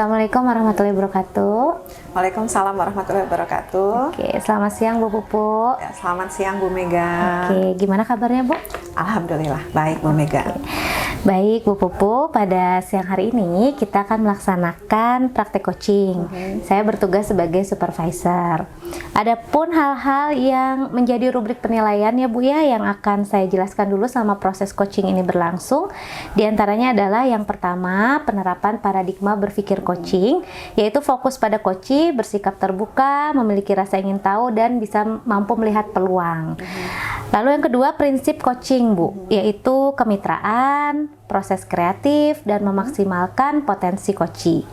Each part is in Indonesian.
Assalamualaikum warahmatullahi wabarakatuh. Waalaikumsalam warahmatullahi wabarakatuh. Oke, selamat siang Bu Pupu. Ya, selamat siang Bu Mega. Oke, gimana kabarnya Bu? Alhamdulillah, baik Bu Mega. Baik Bu Pupu, pada siang hari ini kita akan melaksanakan praktek coaching. Saya bertugas sebagai supervisor. Adapun hal-hal yang menjadi rubrik penilaian ya Bu ya, yang akan saya jelaskan dulu selama proses coaching ini berlangsung. Di antaranya adalah yang pertama, penerapan paradigma berpikir coaching, yaitu fokus pada coaching, bersikap terbuka, memiliki rasa ingin tahu, dan bisa mampu melihat peluang. Lalu yang kedua, prinsip coaching Bu, yaitu kemitraan, proses kreatif, dan memaksimalkan potensi coaching.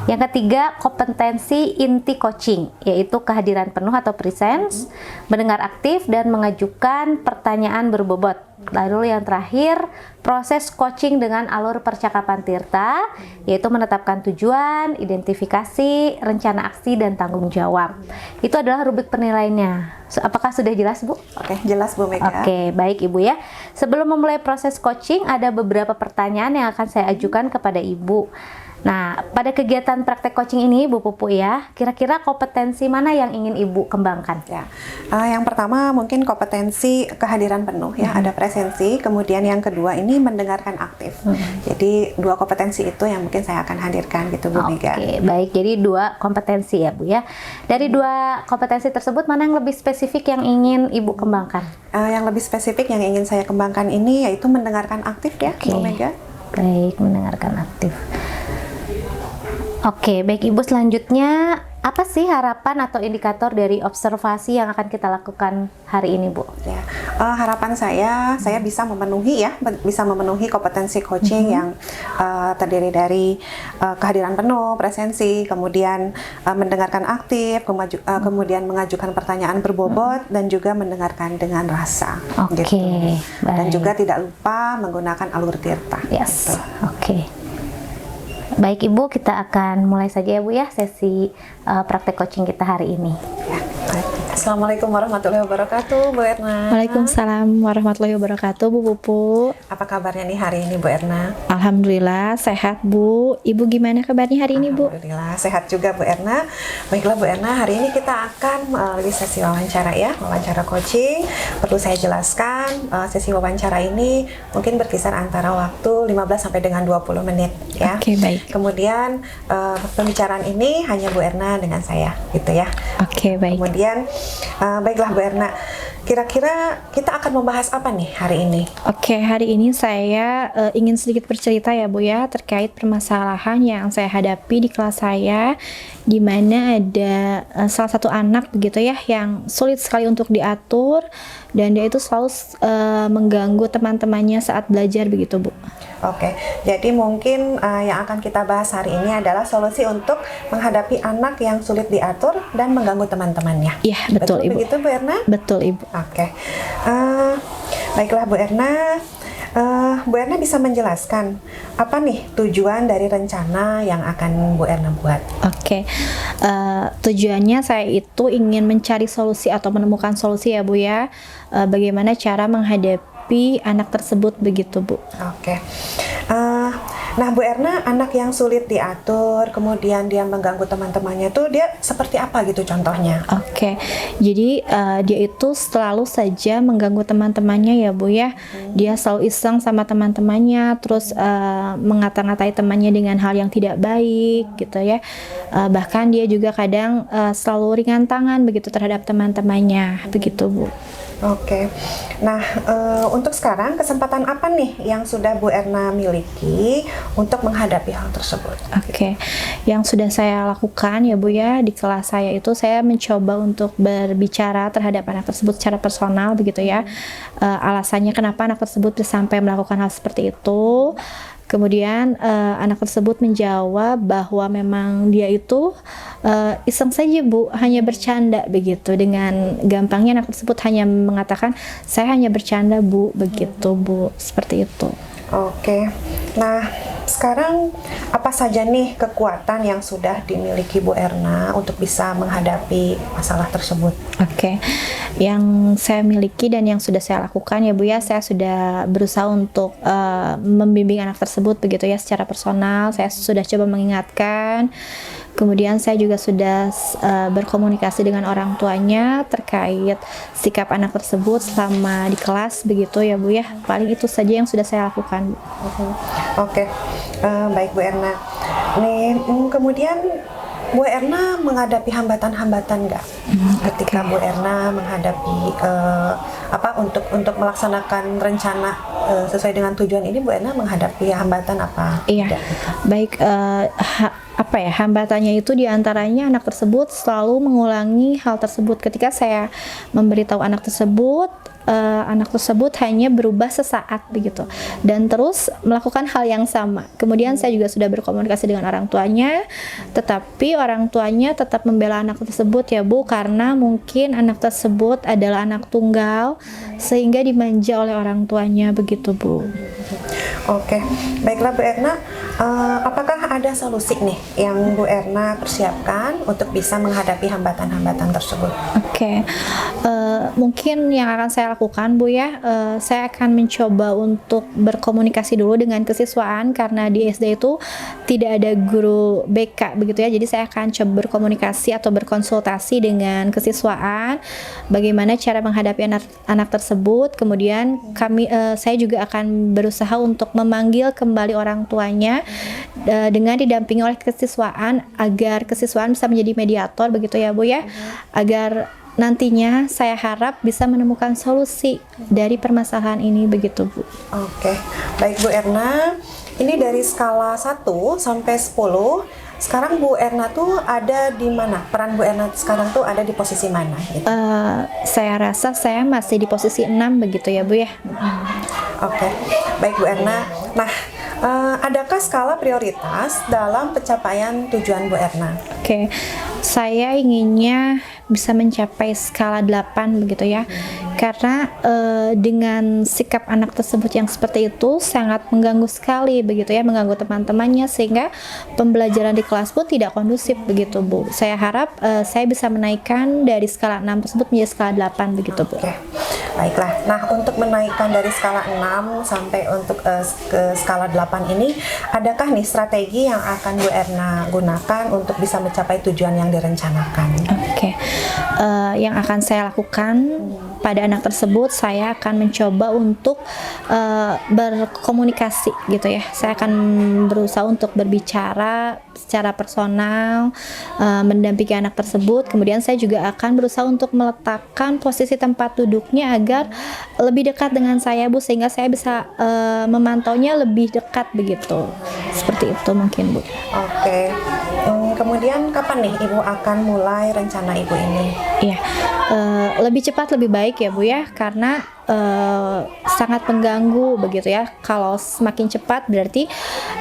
Yang ketiga, kompetensi inti coaching, yaitu kehadiran penuh atau presence, mendengar aktif, dan mengajukan pertanyaan berbobot. Lalu yang terakhir, proses coaching dengan alur percakapan Tirta, yaitu menetapkan tujuan, identifikasi, rencana aksi, dan tanggung jawab. Itu adalah rubrik penilaiannya. Apakah sudah jelas Bu? Oke, jelas Bu Mega. Oke, baik Ibu ya. Sebelum memulai proses coaching, ada beberapa pertanyaan yang akan saya ajukan kepada Ibu. Nah, pada kegiatan praktek coaching ini Bu Pupu ya, kira-kira kompetensi mana yang ingin Ibu kembangkan? Ya, yang pertama mungkin kompetensi kehadiran penuh ya, ada presensi. Kemudian yang kedua ini mendengarkan aktif. Jadi dua kompetensi itu yang mungkin saya akan hadirkan gitu Bu Mega. Oke, baik. Jadi dua kompetensi ya Bu ya. Dari dua kompetensi tersebut, mana yang lebih spesifik yang ingin Ibu kembangkan? Yang lebih spesifik yang ingin saya kembangkan ini yaitu mendengarkan aktif ya Bu Mega. Baik, mendengarkan aktif. Oke, baik Ibu, selanjutnya apa sih harapan atau indikator dari observasi yang akan kita lakukan hari ini Bu? Ya, harapan saya bisa memenuhi bisa memenuhi kompetensi coaching yang terdiri dari kehadiran penuh, presensi, kemudian mendengarkan aktif, kemudian mengajukan pertanyaan berbobot, dan juga mendengarkan dengan rasa. Oke, gitu. Dan baik. juga tidak lupa menggunakan alur Tirta. Yes, Gitu. oke. Baik Ibu, kita akan mulai saja ya Bu ya sesi praktek coaching kita hari ini. Ya, baik. Assalamualaikum warahmatullahi wabarakatuh, Bu Erna. Waalaikumsalam warahmatullahi wabarakatuh, Bu Pupu. Apa kabarnya nih hari ini Bu Erna? Alhamdulillah sehat Bu. Ibu gimana kabarnya hari ini Bu? Alhamdulillah sehat juga Bu Erna. Baiklah Bu Erna, hari ini kita akan melalui sesi wawancara ya, wawancara coaching. Perlu saya jelaskan, sesi wawancara ini mungkin berkisar antara waktu 15 sampai dengan 20 menit ya. Oke, baik. Kemudian pembicaraan ini hanya Bu Erna dengan saya gitu ya. Oke, baik. Kemudian baiklah Bu Erna, kira-kira kita akan membahas apa nih hari ini? Oke, hari ini saya ingin sedikit bercerita ya Bu ya terkait permasalahan yang saya hadapi di kelas saya, di mana ada salah satu anak begitu ya yang sulit sekali untuk diatur, dan dia itu selalu mengganggu teman-temannya saat belajar begitu Bu. Oke, jadi mungkin yang akan kita bahas hari ini adalah solusi untuk menghadapi anak yang sulit diatur dan mengganggu teman-temannya. Iya, betul Ibu. Begitu Bu Erna? Betul Ibu. Oke, baiklah Bu Erna. Bu Erna bisa menjelaskan apa nih tujuan dari rencana yang akan Bu Erna buat? Oke, tujuannya saya itu ingin mencari solusi atau menemukan solusi ya Bu ya, bagaimana cara menghadapi anak tersebut begitu Bu. Oke, nah Bu Erna, anak yang sulit diatur, kemudian dia mengganggu teman-temannya tuh dia seperti apa gitu contohnya? Oke, jadi dia itu selalu saja mengganggu teman-temannya ya Bu ya. Dia selalu iseng sama teman-temannya, terus mengata-ngatai temannya dengan hal yang tidak baik gitu ya. Bahkan dia juga kadang selalu ringan tangan begitu terhadap teman-temannya, begitu Bu. Oke, nah untuk sekarang kesempatan apa nih yang sudah Bu Erna miliki untuk menghadapi hal tersebut? Oke, yang sudah saya lakukan ya Bu ya, di kelas saya itu saya mencoba untuk berbicara terhadap anak tersebut secara personal begitu ya. Alasannya kenapa anak tersebut sampai melakukan hal seperti itu. Kemudian anak tersebut menjawab bahwa memang dia itu iseng saja Bu, hanya bercanda begitu. Dengan gampangnya anak tersebut hanya mengatakan, saya hanya bercanda Bu, begitu Bu, seperti itu. Oke, nah sekarang apa saja nih kekuatan yang sudah dimiliki Bu Erna untuk bisa menghadapi masalah tersebut? Oke, yang saya miliki dan yang sudah saya lakukan ya Bu ya, saya sudah berusaha untuk membimbing anak tersebut begitu ya secara personal. Saya sudah coba mengingatkan, kemudian saya juga sudah berkomunikasi dengan orang tuanya terkait sikap anak tersebut selama di kelas begitu ya Bu ya. Paling itu saja yang sudah saya lakukan. Oke. Baik Bu Erna. Nih, kemudian Bu Erna menghadapi hambatan-hambatan nggak ketika Bu Erna menghadapi untuk melaksanakan rencana sesuai dengan tujuan ini, Bu Erna menghadapi hambatan apa? Iya, tidak? baik, hambatannya itu diantaranya anak tersebut selalu mengulangi hal tersebut. Ketika saya memberitahu anak tersebut hanya berubah sesaat begitu dan terus melakukan hal yang sama. Kemudian saya juga sudah berkomunikasi dengan orang tuanya, tetapi orang tuanya tetap membela anak tersebut ya Bu, karena mungkin anak tersebut adalah anak tunggal sehingga dimanja oleh orang tuanya begitu Bu. Oke, baiklah Bu Erna, apakah ada solusi nih yang Bu Erna persiapkan untuk bisa menghadapi hambatan-hambatan tersebut? Oke, mungkin yang akan saya lakukan Bu ya, saya akan mencoba untuk berkomunikasi dulu dengan kesiswaan karena di SD itu tidak ada guru BK begitu ya, jadi saya akan coba berkomunikasi atau berkonsultasi dengan kesiswaan bagaimana cara menghadapi anak tersebut. Kemudian saya juga akan berusaha untuk memanggil kembali orang tuanya dengan didampingi oleh kesiswaan agar kesiswaan bisa menjadi mediator begitu ya Bu ya, agar nantinya saya harap bisa menemukan solusi dari permasalahan ini begitu Bu. Oke, baik Bu Erna, ini dari skala 1 sampai 10, sekarang Bu Erna tuh ada di mana? Peran Bu Erna sekarang tuh ada di posisi mana? Gitu? Saya rasa saya masih di posisi 6 begitu ya Bu ya. Oke, baik Bu Erna. Nah, adakah skala prioritas dalam pencapaian tujuan Bu Erna? Oke, saya inginnya bisa mencapai skala 8 begitu ya. Karena dengan sikap anak tersebut yang seperti itu sangat mengganggu sekali begitu ya, mengganggu teman-temannya sehingga pembelajaran di kelas pun tidak kondusif begitu Bu. Saya harap saya bisa menaikkan dari skala 6 tersebut menjadi skala 8 begitu Bu. Oke. Baiklah. Nah, untuk menaikkan dari skala 6 sampai untuk ke skala 8 ini, adakah nih strategi yang akan Bu Erna gunakan untuk bisa mencapai tujuan yang direncanakan? Oke. Yang akan saya lakukan pada anak tersebut, saya akan mencoba untuk berkomunikasi gitu ya. Saya akan berusaha untuk berbicara secara personal, mendampingi anak tersebut. Kemudian saya juga akan berusaha untuk meletakkan posisi tempat duduknya agar lebih dekat dengan saya Bu, sehingga saya bisa memantaunya lebih dekat begitu. Seperti itu mungkin Bu. Oke. Kemudian kapan nih Ibu akan mulai rencana Ibu ini? Iya, lebih cepat lebih baik ya Bu ya, karena sangat mengganggu begitu ya. Kalau semakin cepat berarti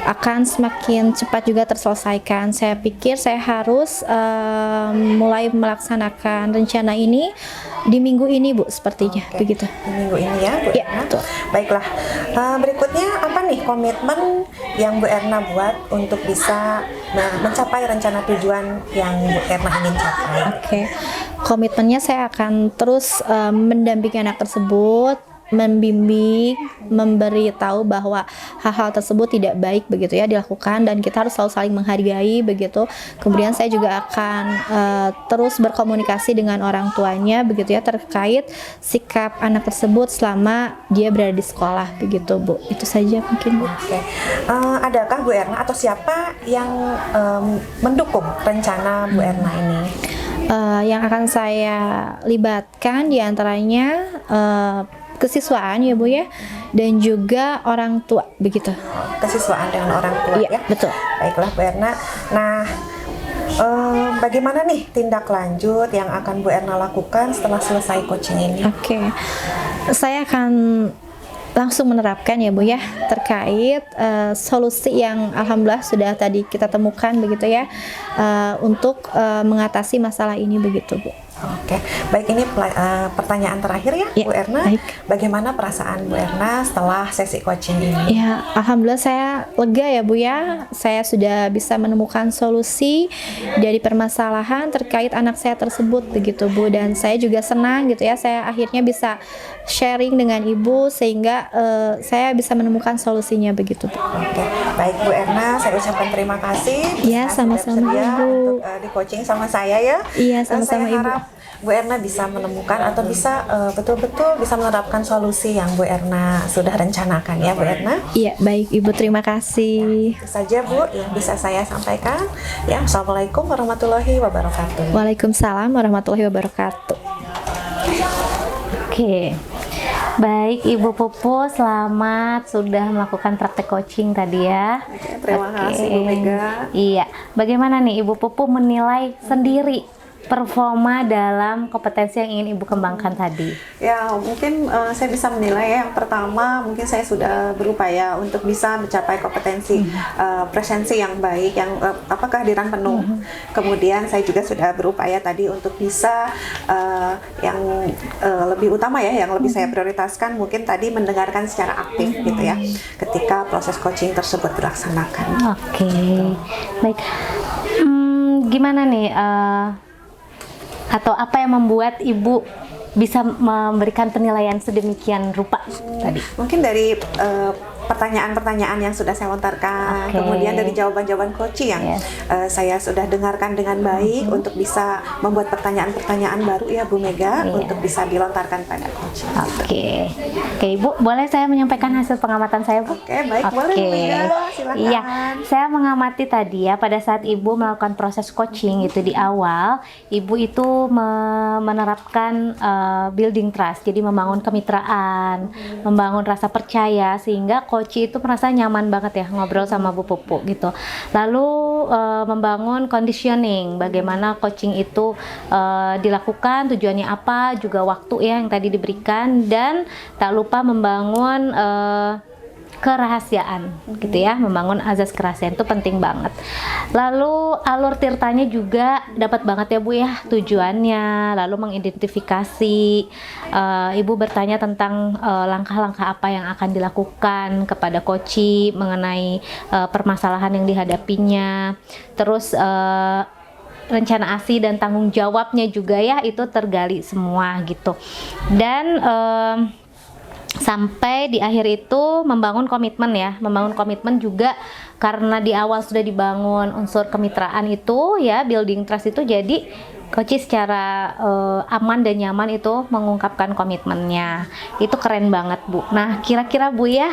akan semakin cepat juga terselesaikan. Saya pikir saya harus mulai melaksanakan rencana ini di minggu ini Bu, sepertinya. Oke. Begitu. Di minggu ini ya Bu Ya, Erna? betul. Baiklah, berikutnya apa nih komitmen yang Bu Erna buat untuk bisa mencapai rencana tujuan yang Bu Erna ingin capai? Oke. Komitmennya saya akan terus mendampingi anak tersebut, membimbing, memberi tahu bahwa hal-hal tersebut tidak baik begitu ya dilakukan, dan kita harus selalu saling menghargai begitu. Kemudian saya juga akan terus berkomunikasi dengan orang tuanya begitu ya terkait sikap anak tersebut selama dia berada di sekolah begitu Bu. Itu saja mungkin Bu. Oke. Adakah Bu Erna atau siapa yang mendukung rencana Bu Erna ini? Yang akan saya libatkan diantaranya kesiswaan ya Bu ya, dan juga orang tua begitu. Kesiswaan dengan orang tua Iya, ya? betul. Baiklah Bu Erna. Nah, bagaimana nih tindak lanjut yang akan Bu Erna lakukan setelah selesai coaching ini? Oke. Saya akan langsung menerapkan ya Bu ya terkait solusi yang alhamdulillah sudah tadi kita temukan begitu ya, untuk mengatasi masalah ini begitu Bu. Oke, baik, ini pertanyaan terakhir ya, Ya, Bu Erna. baik. Bagaimana perasaan Bu Erna setelah sesi coaching ini? Ya, alhamdulillah saya lega ya Bu ya. Saya sudah bisa menemukan solusi dari permasalahan terkait anak saya tersebut begitu Bu, dan saya juga senang gitu ya. Saya akhirnya bisa sharing dengan Ibu sehingga saya bisa menemukan solusinya begitu Bu. Oke, baik Bu Erna, saya ucapkan terima kasih. Iya, sudah sama-sama, bersedia Ibu. untuk di coaching sama saya ya. Iya, Dan sama-sama, saya Ibu. harap Bu Erna bisa menemukan atau bisa betul-betul bisa menerapkan solusi yang Bu Erna sudah rencanakan ya Bu Erna. Iya, baik Ibu, terima kasih. Itu saja Bu yang bisa saya sampaikan. Ya, Assalamualaikum warahmatullahi wabarakatuh. Waalaikumsalam warahmatullahi wabarakatuh. Oke. Baik, Ibu Pupu, selamat sudah melakukan praktek coaching tadi ya. Terima kasih Bu Mega. Iya, bagaimana nih Ibu Pupu menilai sendiri performa dalam kompetensi yang ingin Ibu kembangkan tadi? Ya, mungkin saya bisa menilai ya, yang pertama mungkin saya sudah berupaya untuk bisa mencapai kompetensi presensi yang baik, yang kehadiran penuh. Kemudian saya juga sudah berupaya tadi untuk bisa yang lebih utama ya, yang lebih saya prioritaskan mungkin tadi mendengarkan secara aktif gitu ya, ketika proses coaching tersebut dilaksanakan. Oke, baik. Gimana nih? Atau apa yang membuat Ibu bisa memberikan penilaian sedemikian rupa tadi? Mungkin dari pertanyaan-pertanyaan yang sudah saya lontarkan, Oke. kemudian dari jawaban-jawaban coaching yang saya sudah dengarkan dengan baik untuk bisa membuat pertanyaan-pertanyaan baru ya Bu Mega untuk bisa dilontarkan pada coaching. Oke, Ibu, boleh saya menyampaikan hasil pengamatan saya, Bu? Oke, baik, boleh Bu Mega, silakan. Iya, saya mengamati tadi ya, pada saat Ibu melakukan proses coaching itu di awal, Ibu itu menerapkan building trust, jadi membangun kemitraan, membangun rasa percaya, sehingga coach itu merasa nyaman banget ya ngobrol sama Bu Pupu gitu. Lalu membangun conditioning, bagaimana coaching itu dilakukan, tujuannya apa, juga waktu ya yang tadi diberikan, dan tak lupa membangun kerahasiaan gitu ya, membangun azas kerahasiaan itu penting banget. Lalu alur tirtanya juga dapat banget ya Bu ya tujuannya, lalu mengidentifikasi, Ibu bertanya tentang langkah-langkah apa yang akan dilakukan kepada coach mengenai permasalahan yang dihadapinya, terus rencana aksi dan tanggung jawabnya juga ya itu tergali semua gitu. Dan sampai di akhir itu membangun komitmen ya, membangun komitmen juga karena di awal sudah dibangun unsur kemitraan itu ya, building trust itu, jadi coach secara aman dan nyaman itu mengungkapkan komitmennya. Itu keren banget Bu. Nah, kira-kira Bu ya,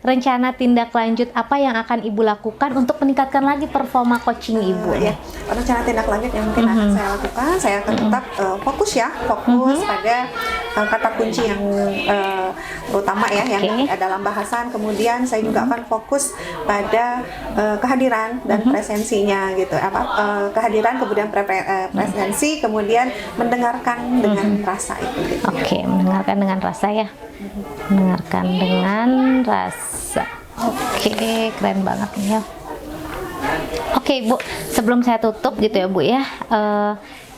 rencana tindak lanjut apa yang akan Ibu lakukan untuk meningkatkan lagi performa coaching Ibu? Ya, rencana tindak lanjut yang mungkin akan saya lakukan, saya akan tetap fokus pada kata kunci yang utama ya, yang dalam bahasan. Kemudian saya juga akan fokus pada kehadiran dan presensinya gitu, kehadiran kemudian presensi, kemudian mendengarkan dengan rasa itu gitu. Oke, mendengarkan dengan rasa ya, mendengarkan dengan rasa. Oke, keren banget nih ya. Oke Bu, sebelum saya tutup gitu ya Bu ya,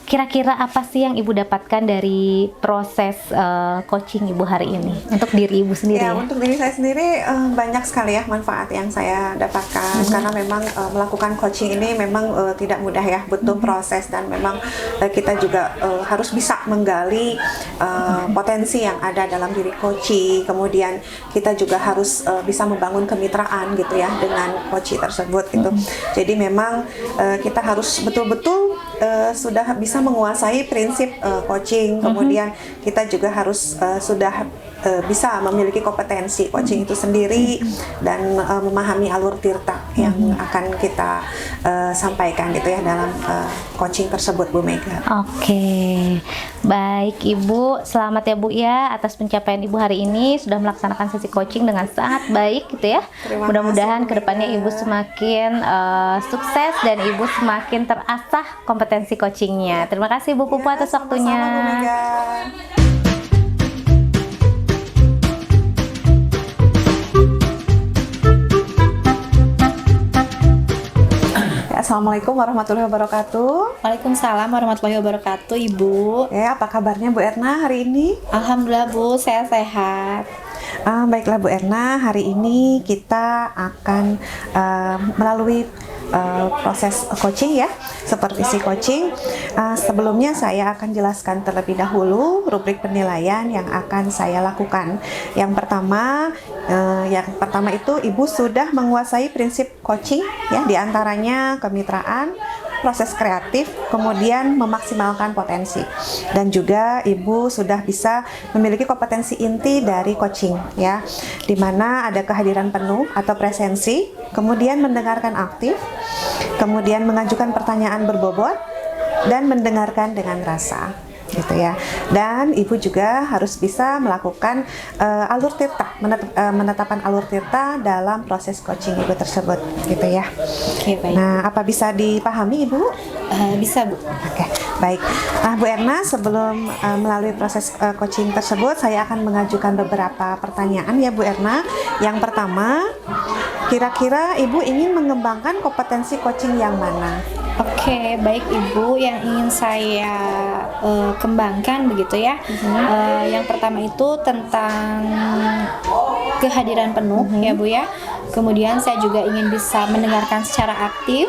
kira-kira apa sih yang Ibu dapatkan dari proses coaching Ibu hari ini untuk diri Ibu sendiri? Ya, untuk diri saya sendiri banyak sekali ya manfaat yang saya dapatkan, karena memang melakukan coaching ini memang tidak mudah ya, butuh proses, dan memang kita juga harus bisa menggali potensi yang ada dalam diri coach. Kemudian kita juga harus bisa membangun kemitraan gitu ya dengan coach tersebut gitu. Jadi memang kita harus betul-betul sudah bisa menguasai prinsip coaching, kemudian kita juga harus sudah bisa memiliki kompetensi coaching itu sendiri, dan memahami alur tirta yang akan kita sampaikan gitu ya dalam coaching tersebut Bu Mega. Oke, baik Ibu, selamat ya Bu ya atas pencapaian Ibu hari ini, sudah melaksanakan sesi coaching dengan sangat baik gitu ya. Mudah-mudahan kedepannya Ibu semakin sukses dan Ibu semakin terasah kompetensi coachingnya. Terima kasih Bu Pupu atas waktunya. Sama-sama Bu Mega. Assalamualaikum warahmatullahi wabarakatuh. Waalaikumsalam warahmatullahi wabarakatuh, Ibu. Apa kabarnya Bu Erna hari ini? Alhamdulillah Bu, saya sehat. Baiklah Bu Erna, hari ini kita akan melalui proses coaching ya, supervisi coaching. Sebelumnya saya akan jelaskan terlebih dahulu rubrik penilaian yang akan saya lakukan. Yang pertama itu Ibu sudah menguasai prinsip coaching ya, diantaranya kemitraan, proses kreatif, kemudian memaksimalkan potensi, dan juga Ibu sudah bisa memiliki kompetensi inti dari coaching ya, di mana ada kehadiran penuh atau presensi, kemudian mendengarkan aktif, kemudian mengajukan pertanyaan berbobot, dan mendengarkan dengan rasa gitu ya. Dan Ibu juga harus bisa melakukan alur tirta, menetapkan alur tirta dalam proses coaching Ibu tersebut gitu ya. Oke, baik. Nah, apa bisa dipahami Ibu? Bisa Bu. Oke, baik. Nah, Bu Erna, sebelum melalui proses coaching tersebut, saya akan mengajukan beberapa pertanyaan ya Bu Erna. Yang pertama, kira-kira Ibu ingin mengembangkan kompetensi coaching yang mana? Oke, baik Ibu, yang ingin saya kembangkan begitu ya. Yang pertama itu tentang kehadiran penuh ya Bu ya. Kemudian saya juga ingin bisa mendengarkan secara aktif,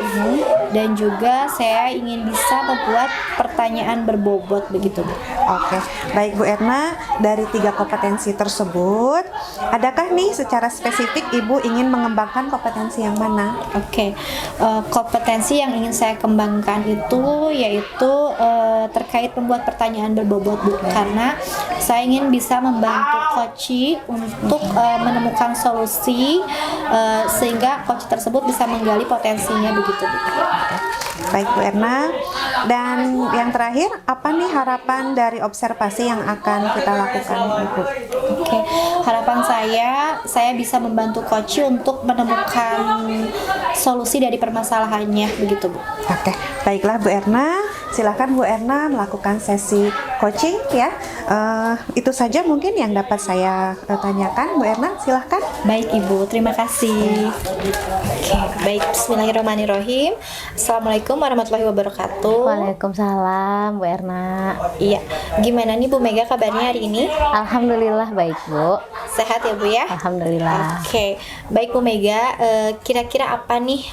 dan juga saya ingin bisa membuat pertanyaan berbobot begitu Bu. Oke, baik Bu Erna, dari 3 kompetensi tersebut, adakah nih secara spesifik Ibu ingin mengembangkan kompetensi yang mana? Oke, kompetensi yang ingin saya kembangkan itu yaitu terkait membuat pertanyaan berbobot Bu, karena saya ingin bisa membantu coach untuk menemukan solusi sehingga coach tersebut bisa menggali potensinya begitu Bu. Baik Bu Erna, dan yang terakhir, apa nih harapan dari observasi yang akan kita lakukan Ibu? Oke, harapan saya bisa membantu coach untuk menemukan solusi dari permasalahannya begitu Bu. Oke, baiklah Bu Erna, silakan Bu Erna melakukan sesi coaching ya. Itu saja mungkin yang dapat saya tanyakan Bu Erna, silahkan. Baik Ibu, terima kasih. Oke, baik, bismillahirrahmanirrahim. Assalamualaikum warahmatullahi wabarakatuh. Waalaikumsalam Bu Erna. Iya, gimana nih Bu Mega kabarnya hari ini? Alhamdulillah baik Bu. Sehat ya Bu ya? Alhamdulillah. Oke, baik Bu Mega, kira-kira apa nih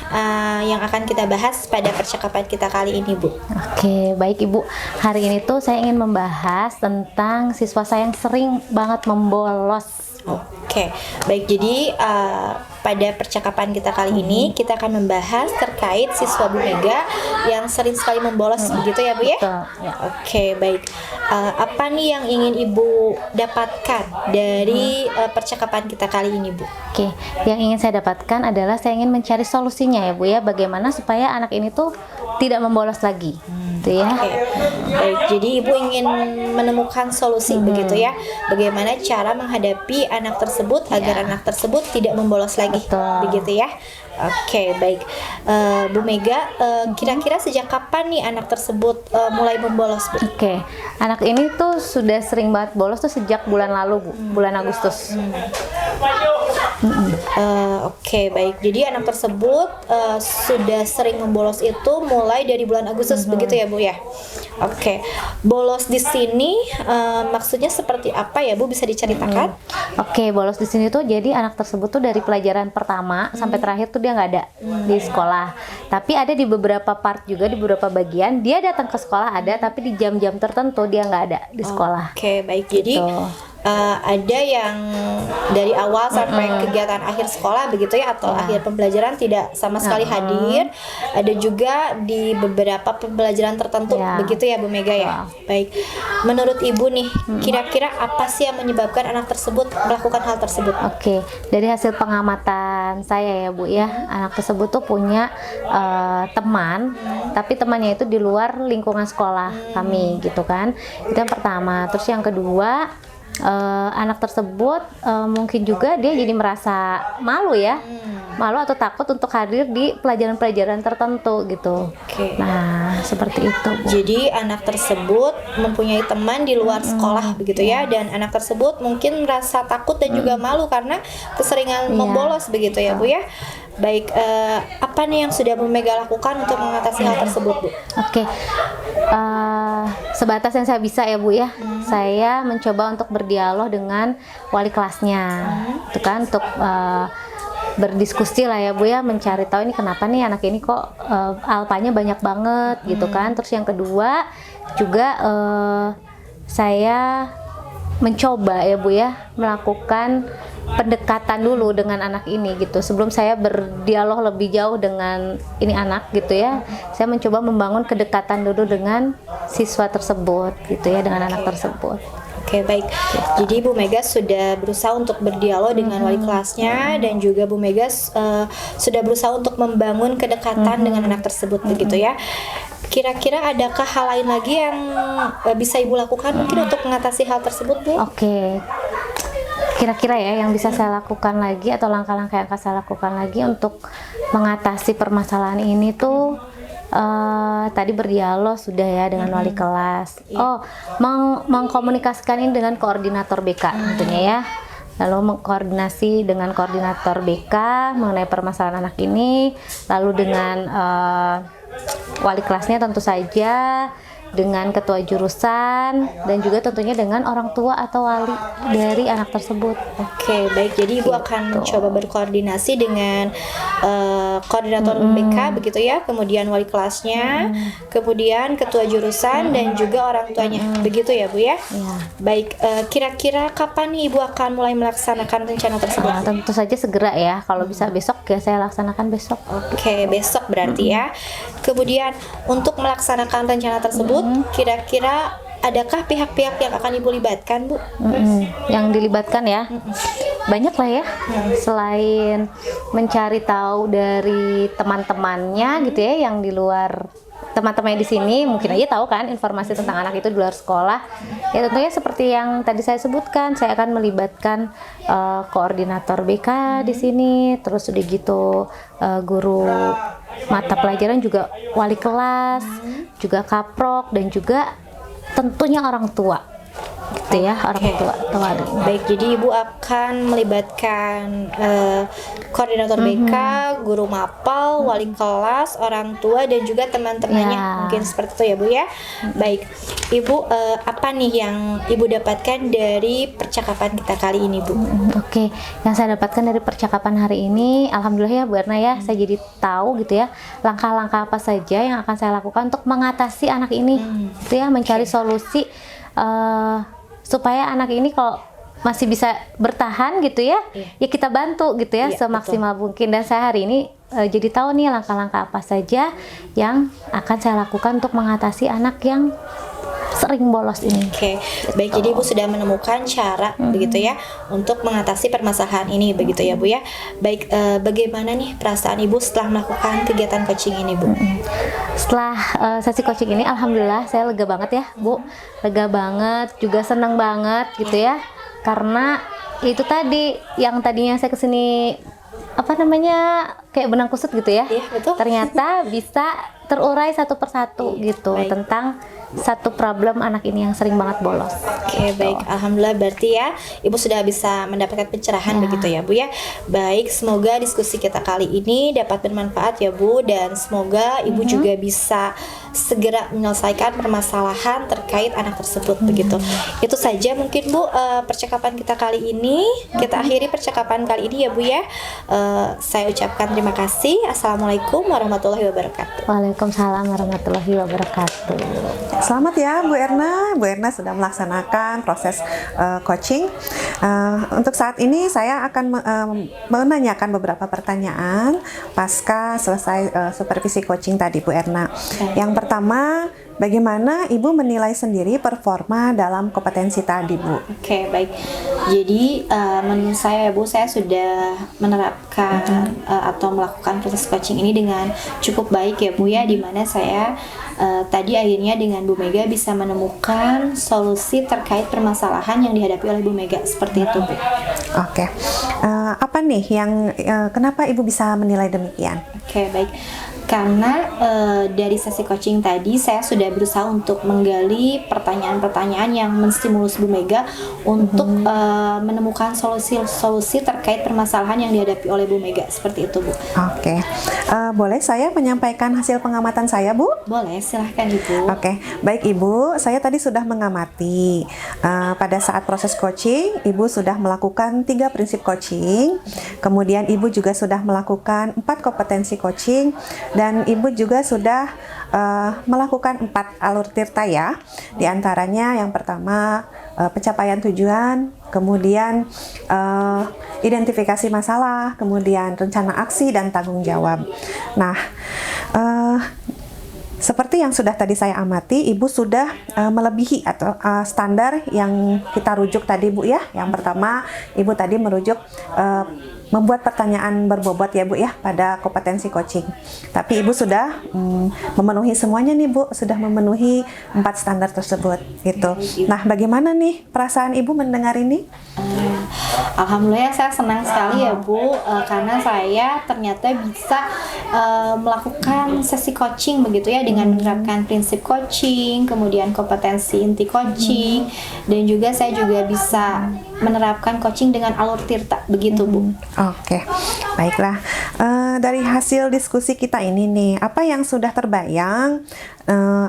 yang akan kita bahas pada percakapan kita kali ini Bu? Oke, baik Ibu. Hari ini tuh saya ingin membahas tentang siswa saya yang sering banget membolos. Oke, baik. Jadi pada percakapan kita kali ini kita akan membahas terkait siswa Bu Mega yang sering sekali membolos, begitu ya Bu ya? Betul, ya. Oke, baik. Apa nih yang ingin Ibu dapatkan dari percakapan kita kali ini Bu? Oke, yang ingin saya dapatkan adalah saya ingin mencari solusinya ya Bu ya, bagaimana supaya anak ini tuh tidak membolos lagi. Gitu ya. Oke, baik. Jadi Ibu ingin menemukan solusi begitu ya? Bagaimana cara menghadapi anak tersebut agar anak tersebut tidak membolos lagi, Betul. begitu ya? Oke, baik. Bu Mega, kira-kira sejak kapan nih anak tersebut mulai membolos Bu? Oke, anak ini tuh sudah sering banget bolos tuh sejak bulan lalu Bu, bulan Agustus. Oke, baik. Jadi anak tersebut sudah sering membolos itu mulai dari bulan Agustus, begitu ya Bu ya? Oke, bolos di sini maksudnya seperti apa ya Bu? Bisa diceritakan? Oke, bolos di sini tuh jadi anak tersebut tuh dari pelajaran pertama sampai terakhir tuh dia nggak ada di sekolah. Tapi ada di beberapa part juga, di beberapa bagian dia datang ke sekolah ada, tapi di jam-jam tertentu dia nggak ada di sekolah. Oke, baik. Jadi ada yang dari awal sampai kegiatan akhir sekolah begitu ya, atau akhir pembelajaran tidak sama sekali hadir. Ada juga di beberapa pembelajaran tertentu begitu ya Bu Mega ya. Baik. Menurut Ibu nih, kira-kira apa sih yang menyebabkan anak tersebut melakukan hal tersebut? Oke, dari hasil pengamatan saya ya Bu ya, anak tersebut tuh punya teman, tapi temannya itu di luar lingkungan sekolah kami gitu kan. Itu yang pertama. Terus yang kedua, anak tersebut mungkin juga dia jadi merasa malu ya, malu atau takut untuk hadir di pelajaran-pelajaran tertentu gitu. Nah, seperti itu Bu. Jadi anak tersebut mempunyai teman di luar sekolah begitu ya, dan anak tersebut mungkin merasa takut dan juga malu karena keseringan membolos begitu ya Bu ya. Baik, apa nih yang sudah Bu Mega lakukan untuk mengatasi hal tersebut, Bu? Oke, sebatas yang saya bisa ya Bu ya, saya mencoba untuk berdialog dengan wali kelasnya, itu kan untuk berdiskusi lah ya Bu ya, mencari tahu ini kenapa nih anak ini kok alpanya banyak banget gitu kan. Terus yang kedua juga saya mencoba ya Bu ya, melakukan pendekatan dulu dengan anak ini gitu sebelum saya berdialog lebih jauh dengan ini anak gitu ya. Saya mencoba membangun kedekatan dulu dengan siswa tersebut gitu ya, dengan anak tersebut. Oke, baik. Jadi Bu Mega sudah berusaha untuk berdialog dengan wali kelasnya dan juga Bu Mega sudah berusaha untuk membangun kedekatan dengan anak tersebut begitu ya. Kira-kira adakah hal lain lagi yang bisa Ibu lakukan mungkin untuk mengatasi hal tersebut, Bu? Oke. Kira-kira ya yang bisa saya lakukan lagi atau langkah-langkah yang akan saya lakukan lagi untuk mengatasi permasalahan ini tuh tadi berdialog sudah ya dengan wali kelas. Oh, mengkomunikasikan ini dengan koordinator BK tentunya ya. Lalu mengkoordinasi dengan koordinator BK mengenai permasalahan anak ini, lalu dengan wali kelasnya tentu saja, dengan ketua jurusan, dan juga tentunya dengan orang tua atau wali dari anak tersebut. Oke, baik. Jadi Ibu akan coba berkoordinasi dengan koordinator BK begitu ya, kemudian wali kelasnya, kemudian ketua jurusan dan juga orang tuanya. Begitu ya, Bu ya? Ya. Baik, kira-kira kapan nih Ibu akan mulai melaksanakan rencana tersebut? Tentu saja segera ya. Kalau bisa besok ya saya laksanakan besok. Oke, besok berarti ya. Kemudian untuk melaksanakan rencana tersebut, kira-kira adakah pihak-pihak yang akan Ibu libatkan, Bu? Yang dilibatkan ya, banyak lah ya. Selain mencari tahu dari teman-temannya gitu ya, yang di luar, teman-temannya di sini mungkin aja tahu kan informasi tentang anak itu di luar sekolah. Ya tentunya seperti yang tadi saya sebutkan, saya akan melibatkan koordinator BK di sini, terus udah gitu guru mata pelajaran, juga wali kelas, juga kaprok, dan juga tentunya orang tua gitu ya, orang tua atau wali. Baik, jadi Ibu akan melibatkan koordinator BK, guru mapal, wali kelas, orang tua, dan juga teman-temannya. Ya. Mungkin seperti itu ya, Bu ya. Baik, Ibu apa nih yang Ibu dapatkan dari percakapan kita kali ini, Bu? Oke, yang saya dapatkan dari percakapan hari ini, alhamdulillah ya Bu Erna ya, saya jadi tahu gitu ya langkah-langkah apa saja yang akan saya lakukan untuk mengatasi anak ini, gitu ya, mencari solusi supaya anak ini kalau masih bisa bertahan gitu ya, ya kita bantu gitu ya semaksimal mungkin. Dan saya hari ini jadi tahu nih langkah-langkah apa saja yang akan saya lakukan untuk mengatasi anak yang sering bolos ini. Oke, baik. Jadi Ibu sudah menemukan cara begitu ya untuk mengatasi permasalahan ini begitu ya, Bu ya. Baik, bagaimana nih perasaan Ibu setelah melakukan kegiatan coaching ini, Bu? Setelah sesi coaching ini, alhamdulillah saya lega banget ya, Bu. Lega banget, juga senang banget gitu ya. Karena itu tadi yang tadinya saya kesini apa namanya kayak benang kusut gitu ya. Iya, betul. Ternyata bisa terurai satu persatu gitu tentang satu problem anak ini yang sering banget bolos. Oke, baik. Alhamdulillah berarti ya Ibu sudah bisa mendapatkan pencerahan begitu ya, Bu ya. Baik, semoga diskusi kita kali ini dapat bermanfaat ya, Bu, dan semoga Ibu juga bisa segera menyelesaikan permasalahan terkait anak tersebut begitu. Itu saja mungkin, Bu, percakapan kita kali ini. Kita akhiri percakapan kali ini ya, Bu ya. Saya ucapkan terima kasih. Assalamualaikum warahmatullahi wabarakatuh. Waalaikumsalam warahmatullahi wabarakatuh. Selamat ya Bu Erna. Bu Erna sudah melaksanakan proses coaching. Untuk saat ini saya akan menanyakan beberapa pertanyaan pasca selesai supervisi coaching tadi Bu Erna. Yang pertama, bagaimana Ibu menilai sendiri performa dalam kompetensi tadi, Bu? Oke, baik. Jadi menurut saya ya, Bu, saya sudah menerapkan atau melakukan proses coaching ini dengan cukup baik ya, Bu ya, di mana saya tadi akhirnya dengan Bu Mega bisa menemukan solusi terkait permasalahan yang dihadapi oleh Bu Mega, seperti itu, Bu. Oke. Apa nih yang kenapa Ibu bisa menilai demikian? Oke, baik. karena dari sesi coaching tadi saya sudah berusaha untuk menggali pertanyaan-pertanyaan yang menstimulus Bu Mega untuk menemukan solusi-solusi terkait permasalahan yang dihadapi oleh Bu Mega, seperti itu Bu. Oke. Boleh saya menyampaikan hasil pengamatan saya, Bu? Boleh, silahkan Ibu. Oke, baik Ibu, saya tadi sudah mengamati pada saat proses coaching, Ibu sudah melakukan 3 prinsip coaching, kemudian Ibu juga sudah melakukan 4 kompetensi coaching, dan Ibu juga sudah melakukan 4 alur tirta ya. Di antaranya yang pertama pencapaian tujuan, kemudian identifikasi masalah, kemudian rencana aksi dan tanggung jawab. Nah, seperti yang sudah tadi saya amati, Ibu sudah melebihi atau standar yang kita rujuk tadi Bu ya. Yang pertama, Ibu tadi merujuk membuat pertanyaan berbobot ya Bu ya pada kompetensi coaching. Tapi Ibu sudah memenuhi semuanya nih Bu, sudah memenuhi 4 standar tersebut gitu. Nah, bagaimana nih perasaan Ibu mendengar ini? Alhamdulillah saya senang sekali ya Bu, karena saya ternyata bisa melakukan sesi coaching begitu ya, dengan menerapkan prinsip coaching, kemudian kompetensi inti coaching, dan juga saya juga bisa menerapkan coaching dengan alur tirta begitu Bu. Oke, baiklah. Dari hasil diskusi kita ini nih, apa yang sudah terbayang?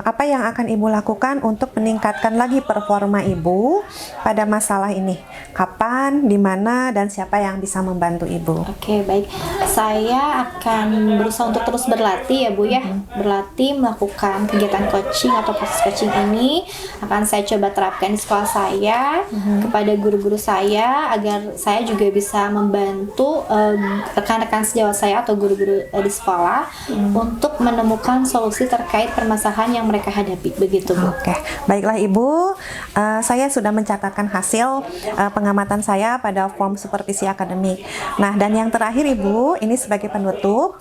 Apa yang akan Ibu lakukan untuk meningkatkan lagi performa Ibu pada masalah ini? Kapan, di mana, dan siapa yang bisa membantu Ibu? Oke, baik. Saya akan berusaha untuk terus berlatih ya Bu ya. Berlatih melakukan kegiatan coaching atau proses coaching ini akan saya coba terapkan di sekolah saya, kepada guru-guru saya, agar saya juga bisa membantu rekan-rekan sejawat saya atau guru-guru di sekolah untuk menemukan solusi terkait permasalahan yang mereka hadapi begitu Bu. Oke, baiklah Ibu, saya sudah mencatatkan hasil pengamatan saya pada form supervisi akademik. Nah, dan yang terakhir Ibu, ini sebagai penutup,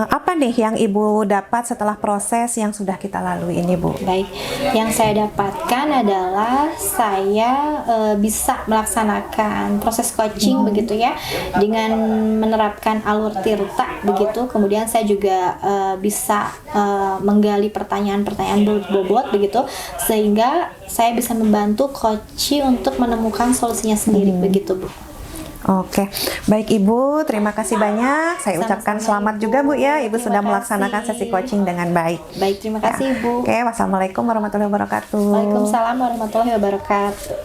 apa nih yang Ibu dapat setelah proses yang sudah kita lalui ini Bu? Baik, yang saya dapatkan adalah saya bisa melaksanakan proses coaching begitu ya, dengan menerapkan alur tirta begitu. Kemudian saya juga bisa menggali pertanyaan-pertanyaan berbobot begitu, sehingga saya bisa membantu coach untuk menemukan solusinya sendiri begitu Bu. Oke, baik Ibu, terima kasih banyak. Saya ucapkan selamat juga Bu ya, Ibu sudah melaksanakan sesi coaching dengan baik. Baik, terima kasih Ibu. Oke, wassalamualaikum warahmatullahi wabarakatuh. Waalaikumsalam warahmatullahi wabarakatuh.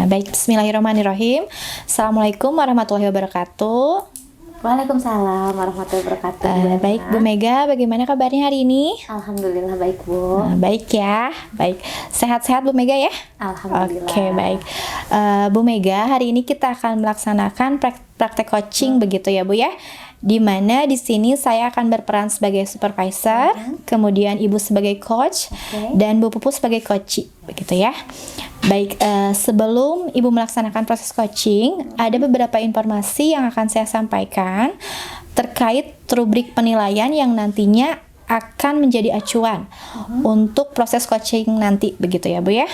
Baik, bismillahirrahmanirrahim. Assalamualaikum warahmatullahi wabarakatuh. Waalaikumsalam warahmatullahi wabarakatuh. Baik Bu Mega, bagaimana kabarnya hari ini? Alhamdulillah baik Bu. Baik ya, baik. Sehat-sehat Bu Mega ya? Alhamdulillah. Oke, baik. Bu Mega, hari ini kita akan melaksanakan praktek coaching begitu ya Bu ya. Di mana di sini saya akan berperan sebagai supervisor, kemudian Ibu sebagai coach, dan Bu Pupu sebagai coachee, begitu ya. Baik, sebelum Ibu melaksanakan proses coaching, ada beberapa informasi yang akan saya sampaikan terkait rubrik penilaian yang nantinya akan menjadi acuan untuk proses coaching nanti, begitu ya Bu ya.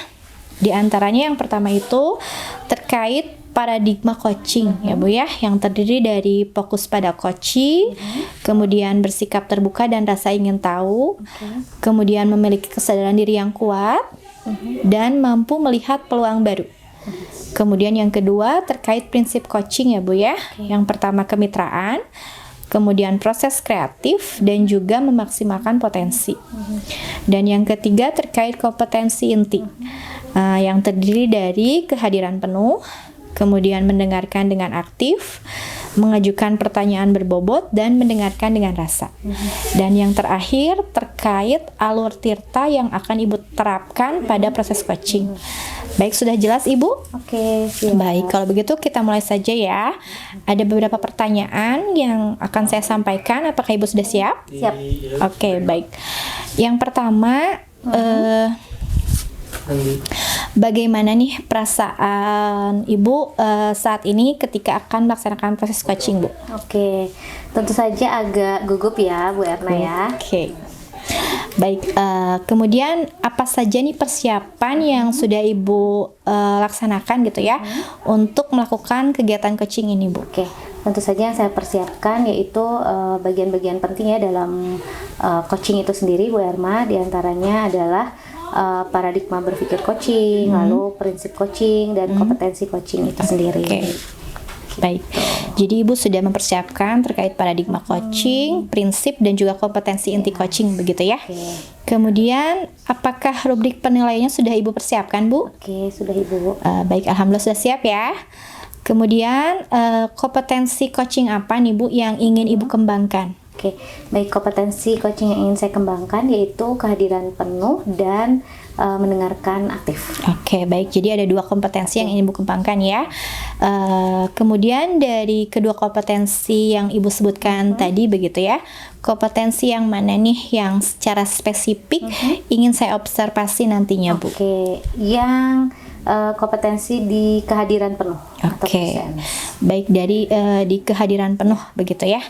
Di antaranya yang pertama itu terkait paradigma coaching ya Bu ya, yang terdiri dari fokus pada coaching, kemudian bersikap terbuka dan rasa ingin tahu, kemudian memiliki kesadaran diri yang kuat, dan mampu melihat peluang baru. Kemudian yang kedua terkait prinsip coaching ya Bu ya, yang pertama kemitraan, kemudian proses kreatif, dan juga memaksimalkan potensi. Dan yang ketiga terkait kompetensi inti, yang terdiri dari kehadiran penuh, kemudian mendengarkan dengan aktif, mengajukan pertanyaan berbobot, dan mendengarkan dengan rasa. Dan yang terakhir terkait alur tirta yang akan Ibu terapkan pada proses coaching. Baik, sudah jelas Ibu? Oke, siap. Baik, kalau begitu kita mulai saja ya. Ada beberapa pertanyaan yang akan saya sampaikan. Apakah Ibu sudah siap? Siap. Oke, baik. Yang pertama, bagaimana nih perasaan Ibu saat ini ketika akan melaksanakan proses coaching, Bu? Oke, tentu saja agak gugup ya Bu Erna ya. Oke. Baik, kemudian apa saja nih persiapan yang sudah Ibu laksanakan gitu ya untuk melakukan kegiatan coaching ini, Bu? Oke, tentu saja yang saya persiapkan yaitu bagian-bagian penting ya dalam coaching itu sendiri, Bu Erma. Di antaranya adalah paradigma berpikir coaching, lalu prinsip coaching dan kompetensi coaching itu sendiri. Oke. Baik, jadi Ibu sudah mempersiapkan terkait paradigma coaching, prinsip dan juga kompetensi inti coaching begitu ya. Kemudian apakah rubrik penilaiannya sudah Ibu persiapkan, Bu? Oke, sudah Ibu. Baik, alhamdulillah sudah siap ya. Kemudian kompetensi coaching apa nih Bu yang ingin Ibu kembangkan? Oke, baik, kompetensi coaching yang ingin saya kembangkan yaitu kehadiran penuh dan mendengarkan aktif. Oke, baik. Jadi ada 2 kompetensi yang ingin Ibu kembangkan ya. Kemudian dari kedua kompetensi yang Ibu sebutkan tadi begitu ya, kompetensi yang mana nih yang secara spesifik ingin saya observasi nantinya, Bu? Oke, yang kompetensi di kehadiran penuh. Atau Oke, presence. baik, dari di kehadiran penuh begitu ya.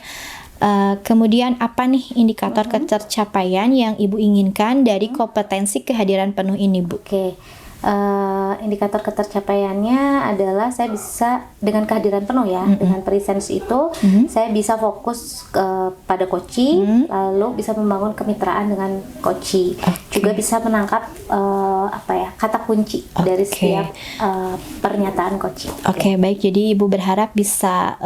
Kemudian apa nih indikator ketercapaian yang Ibu inginkan dari kompetensi kehadiran penuh ini, Bu? Oke, indikator ketercapaiannya adalah saya bisa dengan kehadiran penuh ya, dengan presence itu saya bisa fokus pada coaching, lalu bisa membangun kemitraan dengan coaching, juga bisa menangkap kata kunci dari setiap pernyataan coaching. Oke, baik. Jadi Ibu berharap bisa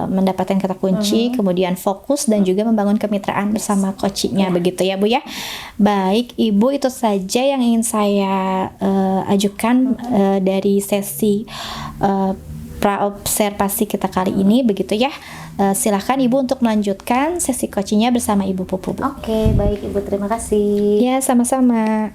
mendapatkan kata kunci, kemudian fokus dan juga membangun kemitraan bersama coachingnya begitu ya, Bu ya. Baik, Ibu, itu saja yang ingin saya ajukan dari sesi praobservasi kita kali ini begitu ya. Silahkan Ibu untuk melanjutkan sesi coachingnya bersama Ibu Pupu, Bu. Oke, baik Ibu, terima kasih. Ya, sama-sama.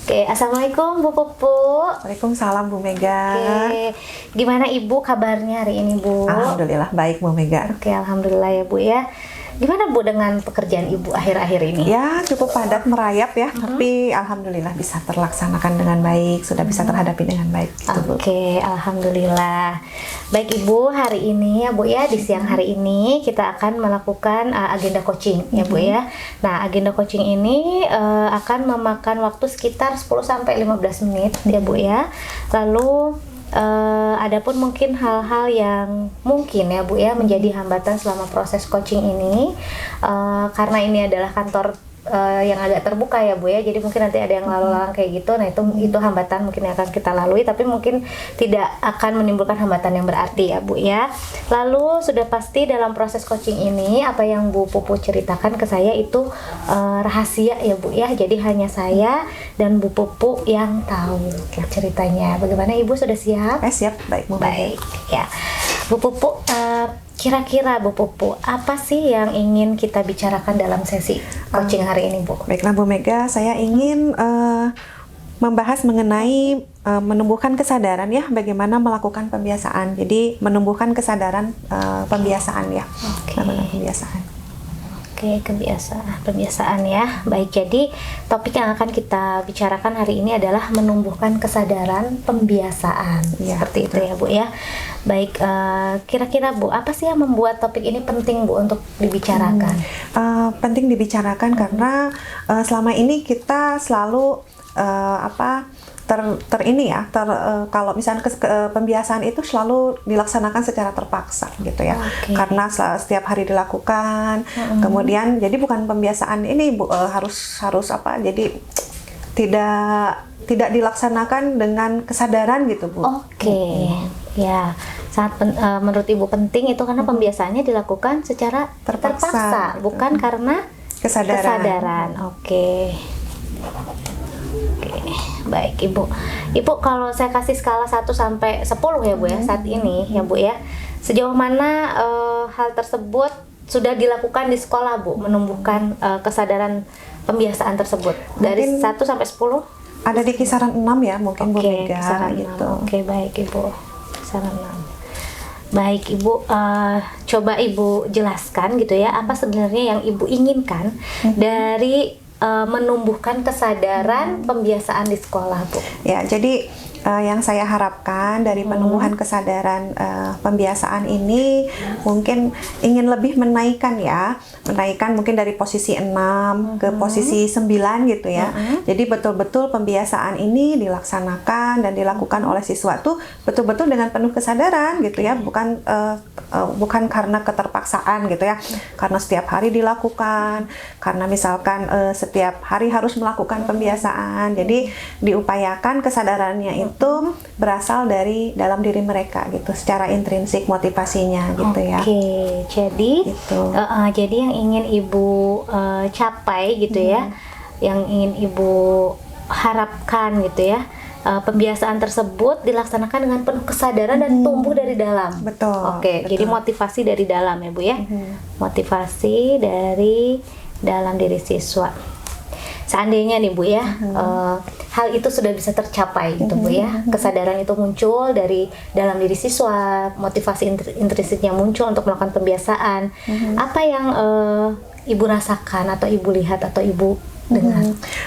Oke, assalamualaikum Bu Pupu. Waalaikumsalam Bu Mega. Oke, gimana Ibu kabarnya hari ini, Bu? Alhamdulillah baik Bu Mega. Oke, alhamdulillah ya Bu ya. Gimana Bu dengan pekerjaan Ibu akhir-akhir ini? Ya, cukup padat merayap ya, tapi alhamdulillah bisa terlaksanakan dengan baik, sudah bisa terhadapi dengan baik. Gitu, Bu. Oke, alhamdulillah. Baik Ibu, hari ini ya Bu ya, di siang hari ini kita akan melakukan agenda coaching ya Bu ya. Nah, agenda coaching ini akan memakan waktu sekitar 10-15 menit ya Bu ya. Lalu adapun mungkin hal-hal yang mungkin ya Bu ya menjadi hambatan selama proses coaching ini, karena ini adalah kantor yang agak terbuka ya Bu ya, jadi mungkin nanti ada yang lalu-lalang kayak gitu. Nah itu hambatan mungkin yang akan kita lalui, tapi mungkin tidak akan menimbulkan hambatan yang berarti ya Bu ya. Lalu sudah pasti dalam proses coaching ini apa yang Bu Pupu ceritakan ke saya itu rahasia ya Bu ya, jadi hanya saya dan Bu Pupu yang tahu ceritanya. Bagaimana Ibu, sudah siap? Siap, baik Bu Mega. Baik ya Bu Pupu, kira-kira Bu Pupu apa sih yang ingin kita bicarakan dalam sesi coaching hari ini, Bu? Baiklah Bu Mega, saya ingin membahas mengenai menumbuhkan kesadaran ya, bagaimana melakukan pembiasaan. Jadi menumbuhkan kesadaran pembiasaan ya. Namanya pembiasaan. Oke, pembiasaan ya. Baik, jadi topik yang akan kita bicarakan hari ini adalah menumbuhkan kesadaran pembiasaan. Ya, seperti itu ya Bu ya. Baik, kira-kira Bu, apa sih yang membuat topik ini penting Bu untuk dibicarakan? Penting dibicarakan karena selama ini kita selalu kalau misalnya pembiasaan itu selalu dilaksanakan secara terpaksa gitu ya. Karena setiap hari dilakukan, kemudian jadi bukan pembiasaan ini Bu, harus jadi tidak dilaksanakan dengan kesadaran gitu Bu. Ya, sangat menurut Ibu penting itu karena pembiasaannya dilakukan secara terpaksa bukan karena kesadaran. Oke, baik Ibu. Ibu, kalau saya kasih skala 1 sampai 10 ya Bu ya saat ini ya Bu ya, sejauh mana hal tersebut sudah dilakukan di sekolah Bu, menumbuhkan kesadaran pembiasaan tersebut? Dari 1 sampai 10? Ada di kisaran 6 ya mungkin Bu Mega kisaran gitu. 6. Oke, baik Ibu, kisaran 6. Baik Ibu, coba Ibu jelaskan gitu ya, apa sebenarnya yang Ibu inginkan dari menumbuhkan kesadaran pembiasaan di sekolah Bu? Ya, jadi yang saya harapkan dari penumbuhan kesadaran pembiasaan ini mungkin ingin lebih menaikkan mungkin dari posisi 6 ke posisi 9 gitu ya. Jadi betul-betul pembiasaan ini dilaksanakan dan dilakukan oleh siswa tuh betul-betul dengan penuh kesadaran gitu ya, bukan karena keterpaksaan gitu ya, karena setiap hari dilakukan, karena misalkan setiap hari harus melakukan pembiasaan. Jadi diupayakan kesadarannya itu berasal dari dalam diri mereka gitu, secara intrinsik motivasinya gitu ya. Oke, jadi Gitu. jadi yang ingin Ibu capai gitu ya, yang ingin Ibu harapkan gitu ya, pembiasaan tersebut dilaksanakan dengan penuh kesadaran dan tumbuh dari dalam. Betul. Oke, betul. jadi motivasi dari dalam ya Bu ya. Motivasi dari dalam diri siswa. Seandainya nih Bu ya, hal itu sudah bisa tercapai gitu Bu ya, kesadaran itu muncul dari dalam diri siswa, motivasi intrinsiknya muncul untuk melakukan pembiasaan. Apa yang Ibu rasakan atau Ibu lihat atau Ibu dengar?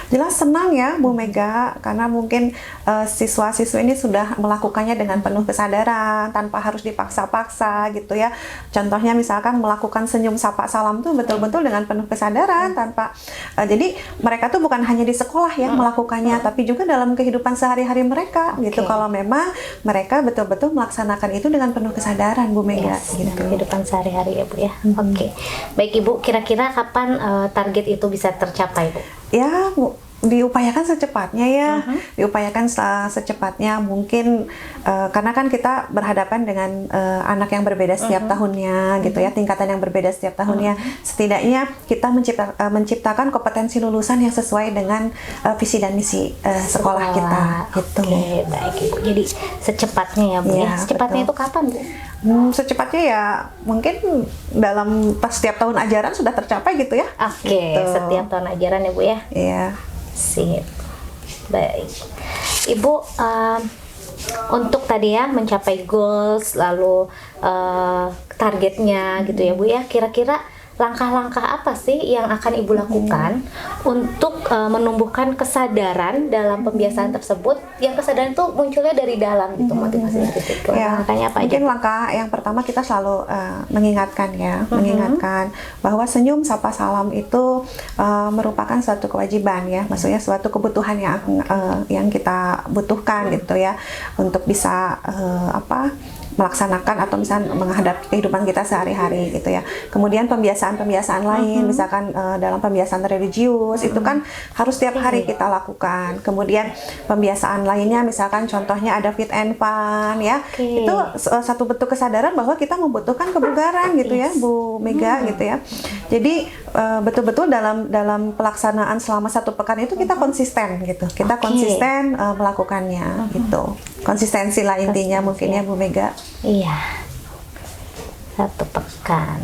Jelas senang ya Bu Mega, karena mungkin siswa-siswi ini sudah melakukannya dengan penuh kesadaran tanpa harus dipaksa-paksa gitu ya. Contohnya misalkan melakukan senyum sapa salam tuh betul-betul dengan penuh kesadaran tanpa jadi mereka tuh bukan hanya di sekolah ya melakukannya, tapi juga dalam kehidupan sehari-hari mereka gitu. Kalau memang mereka betul-betul melaksanakan itu dengan penuh kesadaran Bu Mega gitu. Kehidupan sehari-hari ya Bu ya. Oke. Baik Ibu, kira-kira kapan target itu bisa tercapai Bu? Ya diupayakan secepatnya ya, diupayakan secepatnya mungkin karena kan kita berhadapan dengan anak yang berbeda setiap tahunnya gitu ya, tingkatan yang berbeda setiap tahunnya. Setidaknya kita menciptakan kompetensi lulusan yang sesuai dengan visi dan misi sekolah kita gitu. Oke, baik Ibu. Jadi secepatnya ya Bu ya. Ya, Secepatnya betul. itu kapan Bu? Secepatnya ya mungkin dalam pas setiap tahun ajaran sudah tercapai gitu ya. Oke, Gitu. setiap tahun ajaran ya Bu ya. Iya. Sip. Baik. Ibu, untuk tadi ya mencapai goals lalu targetnya gitu ya Bu ya, kira-kira langkah-langkah apa sih yang akan Ibu lakukan untuk menumbuhkan kesadaran dalam pembiasaan tersebut, yang kesadaran itu munculnya dari dalam gitu, motivasi dari situ. Ya, Langkahnya apa aja? mungkin langkah yang pertama kita selalu mengingatkan mengingatkan bahwa senyum sapa salam itu merupakan suatu kewajiban ya, maksudnya suatu kebutuhan yang kita butuhkan gitu ya, untuk bisa melaksanakan atau misalnya menghadapi kehidupan kita sehari-hari gitu ya. Kemudian pembiasaan-pembiasaan lain, misalkan dalam pembiasaan religius itu kan harus setiap hari kita lakukan. Kemudian pembiasaan lainnya misalkan contohnya ada fit and fun ya. Itu satu bentuk kesadaran bahwa kita membutuhkan kebugaran gitu ya Bu Mega gitu ya. Jadi betul-betul dalam pelaksanaan selama 1 pekan itu kita konsisten gitu. Kita konsisten melakukannya gitu. Konsistensi lah intinya mungkin ya Bu Mega. Iya, 1 pekan.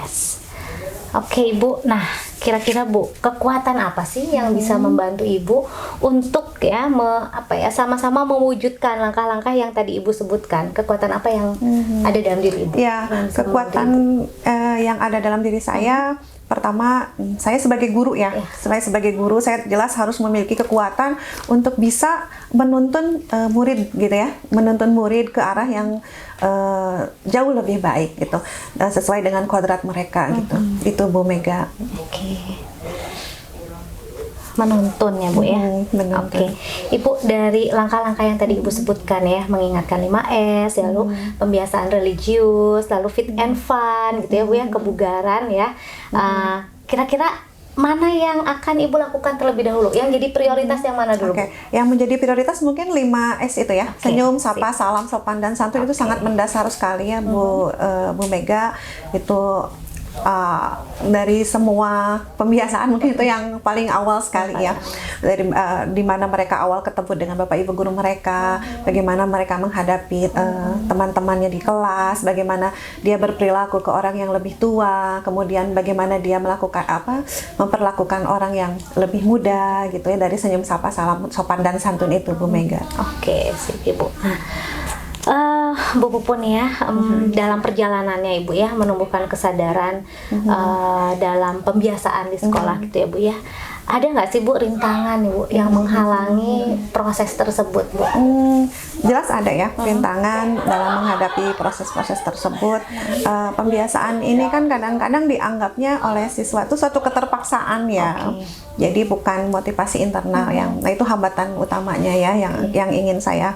Yes. Oke Ibu, nah kira-kira Bu, kekuatan apa sih yang bisa membantu Ibu untuk ya sama-sama mewujudkan langkah-langkah yang tadi Ibu sebutkan? Kekuatan apa yang ada dalam diri Ibu? Ya, kekuatan yang ada dalam diri saya, pertama saya sebagai guru ya, sebagai guru saya jelas harus memiliki kekuatan untuk bisa menuntun murid gitu ya, menuntun murid ke arah yang jauh lebih baik gitu, sesuai dengan kodrat mereka gitu. Itu Bu Mega. Oke. Menuntun ya Bu ya. Menuntun. Oke. Ibu, dari langkah-langkah yang tadi Ibu sebutkan ya, mengingatkan 5S, lalu pembiasaan religius, lalu fit and fun gitu ya Bu ya, kebugaran ya. Kira-kira mana yang akan Ibu lakukan terlebih dahulu? Yang jadi prioritas yang mana dulu? Oke, yang menjadi prioritas mungkin 5S itu ya. Senyum, sapa, salam, sopan dan santun itu sangat mendasar sekali ya Bu Mega. Itu dari semua pembiasaan mungkin itu yang paling awal sekali ya, dari di mana mereka awal ketemu dengan Bapak Ibu guru mereka, bagaimana mereka menghadapi teman-temannya di kelas, bagaimana dia berperilaku ke orang yang lebih tua, kemudian bagaimana dia memperlakukan orang yang lebih muda gitu ya, dari senyum sapa salam sopan dan santun itu Bu Mega. Oke, sip Ibu. Bu Pupun ya, dalam perjalanannya Ibu ya menumbuhkan kesadaran dalam pembiasaan di sekolah gitu ya Bu ya. ada nggak sih Bu rintangan nih Bu yang menghalangi proses tersebut Bu? Jelas ada ya rintangan dalam menghadapi proses-proses tersebut. Pembiasaan ini kan kadang-kadang dianggapnya oleh siswa itu suatu keterpaksaan ya. Jadi bukan motivasi internal nah itu hambatan utamanya ya yang ingin saya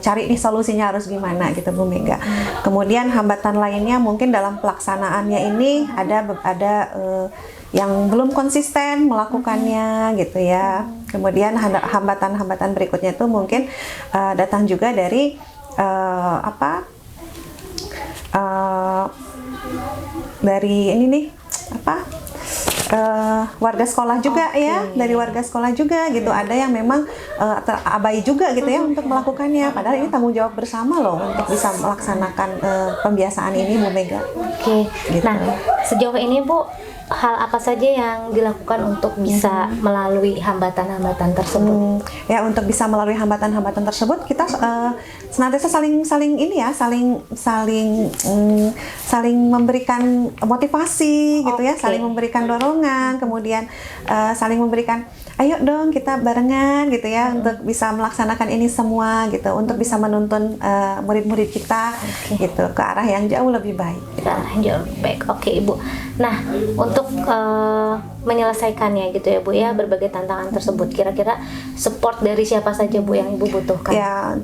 cari nih solusinya harus gimana gitu Bu Mega. Kemudian hambatan lainnya mungkin dalam pelaksanaannya ini ada yang belum konsisten melakukannya gitu ya. Kemudian hambatan-hambatan berikutnya itu mungkin datang juga dari dari ini nih warga sekolah juga ya, dari warga sekolah juga gitu. Ada yang memang abai juga gitu ya untuk melakukannya. Padahal ini tanggung jawab bersama loh untuk bisa melaksanakan pembiasaan ini Bu Mega. Gitu. Nah, sejauh ini Bu, hal apa saja yang dilakukan untuk bisa melalui hambatan-hambatan tersebut? Ya, untuk bisa melalui hambatan-hambatan tersebut kita senantiasa saling memberikan motivasi gitu ya, saling memberikan dorongan, kemudian saling memberikan ayo dong kita barengan gitu ya untuk bisa melaksanakan ini semua gitu, untuk bisa menuntun murid-murid kita gitu ke arah yang jauh lebih baik. Ke arah yang jauh lebih baik. Oke Ibu. Nah, untuk menyelesaikannya gitu ya Bu ya, berbagai tantangan tersebut, kira-kira support dari siapa saja Bu yang Ibu butuhkan? Ya,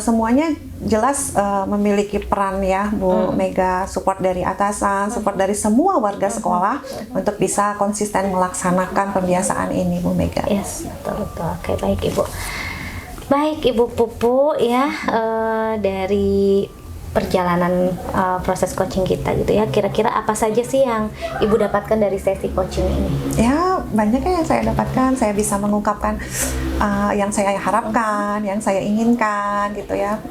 semuanya jelas memiliki peran ya Bu Mega, support dari atasan, support dari semua warga sekolah untuk bisa konsisten melaksanakan pembiasaan ini Bu Mega. Yes, betul. Oke, baik Ibu. Baik Ibu Pupu ya, dari perjalanan proses coaching kita gitu ya, kira-kira apa saja sih yang Ibu dapatkan dari sesi coaching ini? Ya, banyak yang saya dapatkan. Saya bisa mengungkapkan yang saya harapkan, yang saya inginkan gitu ya.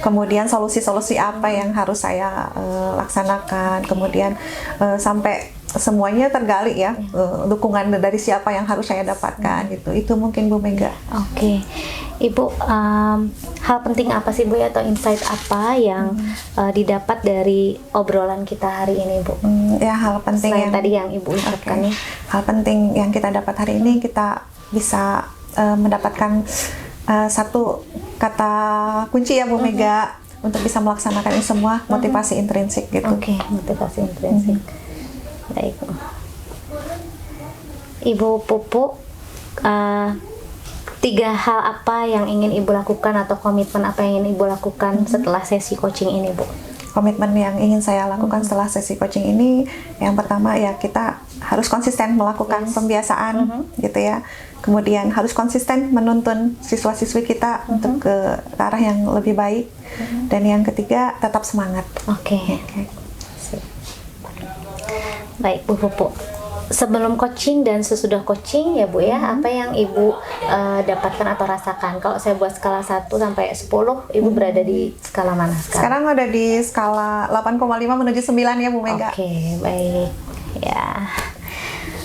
Kemudian solusi-solusi apa yang harus saya laksanakan. Kemudian sampai semuanya tergali ya, dukungan dari siapa yang harus saya dapatkan gitu. Itu mungkin Bu Mega. Oke. Ibu, hal penting apa sih Bu ya, atau insight apa yang didapat dari obrolan kita hari ini Bu? Ya, hal penting selain yang tadi yang Ibu ucapkan ya. Hal penting yang kita dapat hari ini, kita bisa mendapatkan satu kata kunci ya Bu Mega untuk bisa melaksanakan ini semua, motivasi intrinsik gitu. Oke, motivasi intrinsik. Baik. Ibu Pupu, 3 hal apa yang ingin Ibu lakukan atau komitmen apa yang ingin Ibu lakukan setelah sesi coaching ini Bu? Komitmen yang ingin saya lakukan setelah sesi coaching ini, yang pertama ya kita harus konsisten melakukan pembiasaan gitu ya. Kemudian harus konsisten menuntun siswa-siswi kita untuk ke arah yang lebih baik. Dan yang ketiga, tetap semangat. Oke. Baik Bu Pupu, sebelum coaching dan sesudah coaching ya Bu ya, apa yang Ibu dapatkan atau rasakan? Kalau saya buat skala 1 sampai 10, Ibu berada di skala mana sekarang? Sekarang ada di skala 8,5 menuju 9 ya Bu Mega. Oke, baik. Ya.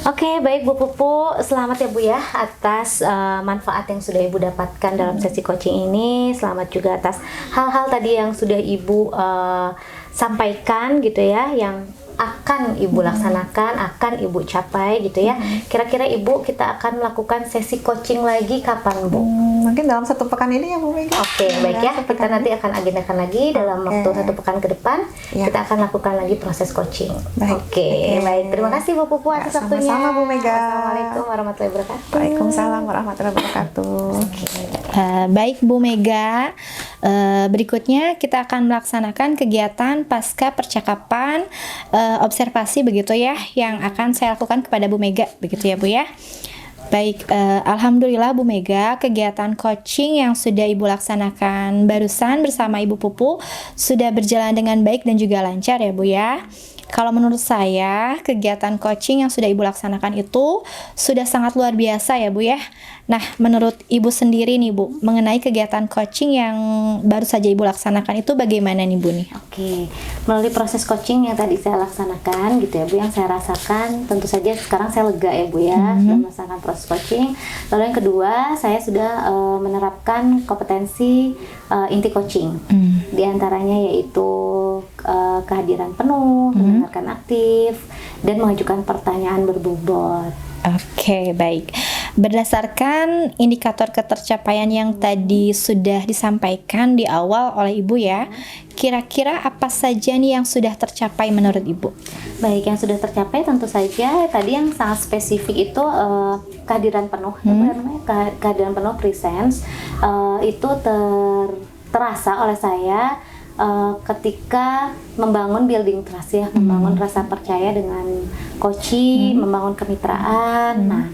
Oke, baik Bu Pupu, selamat ya Bu ya atas manfaat yang sudah Ibu dapatkan dalam sesi coaching ini. Selamat juga atas hal-hal tadi yang sudah Ibu sampaikan gitu ya, yang akan Ibu laksanakan, akan Ibu capai gitu ya. Kira-kira Ibu, kita akan melakukan sesi coaching lagi kapan Bu? Mungkin dalam 1 pekan ini ya Bu Mega. Oke, baik ya. Kita nanti akan agendakan lagi dalam waktu 1 pekan ke depan. Ya. Kita akan lakukan lagi proses coaching. Baik. Oke, baik. Terima kasih Bu Pupu atas waktunya. Sama-sama Bu Mega. Assalamualaikum warahmatullahi wabarakatuh. Waalaikumsalam warahmatullahi wabarakatuh. Baik Bu Mega, berikutnya kita akan melaksanakan kegiatan pasca percakapan observasi begitu ya, yang akan saya lakukan kepada Bu Mega begitu ya Bu ya. Baik, alhamdulillah Bu Mega, kegiatan coaching yang sudah Ibu laksanakan barusan bersama Ibu Pupu sudah berjalan dengan baik dan juga lancar ya Bu ya. Kalau menurut saya, kegiatan coaching yang sudah Ibu laksanakan itu sudah sangat luar biasa ya Bu ya. Nah, menurut Ibu sendiri nih Bu, mengenai kegiatan coaching yang baru saja Ibu laksanakan itu bagaimana nih Bu nih? Oke, melalui proses coaching yang tadi saya laksanakan gitu ya Bu, yang saya rasakan tentu saja sekarang saya lega ya Bu ya, sudah melaksanakan proses coaching. Lalu yang kedua, saya sudah menerapkan kompetensi inti coaching. Di antaranya yaitu kehadiran penuh, mendengarkan aktif, dan mengajukan pertanyaan berbobot. Oke, baik. Berdasarkan indikator ketercapaian yang tadi sudah disampaikan di awal oleh Ibu ya, kira-kira apa saja nih yang sudah tercapai menurut Ibu? Baik, yang sudah tercapai tentu saja tadi yang sangat spesifik itu kehadiran penuh, apa namanya, kehadiran penuh presence itu terasa oleh saya ketika membangun building trust ya, membangun rasa percaya dengan coaching, membangun kemitraan. Nah,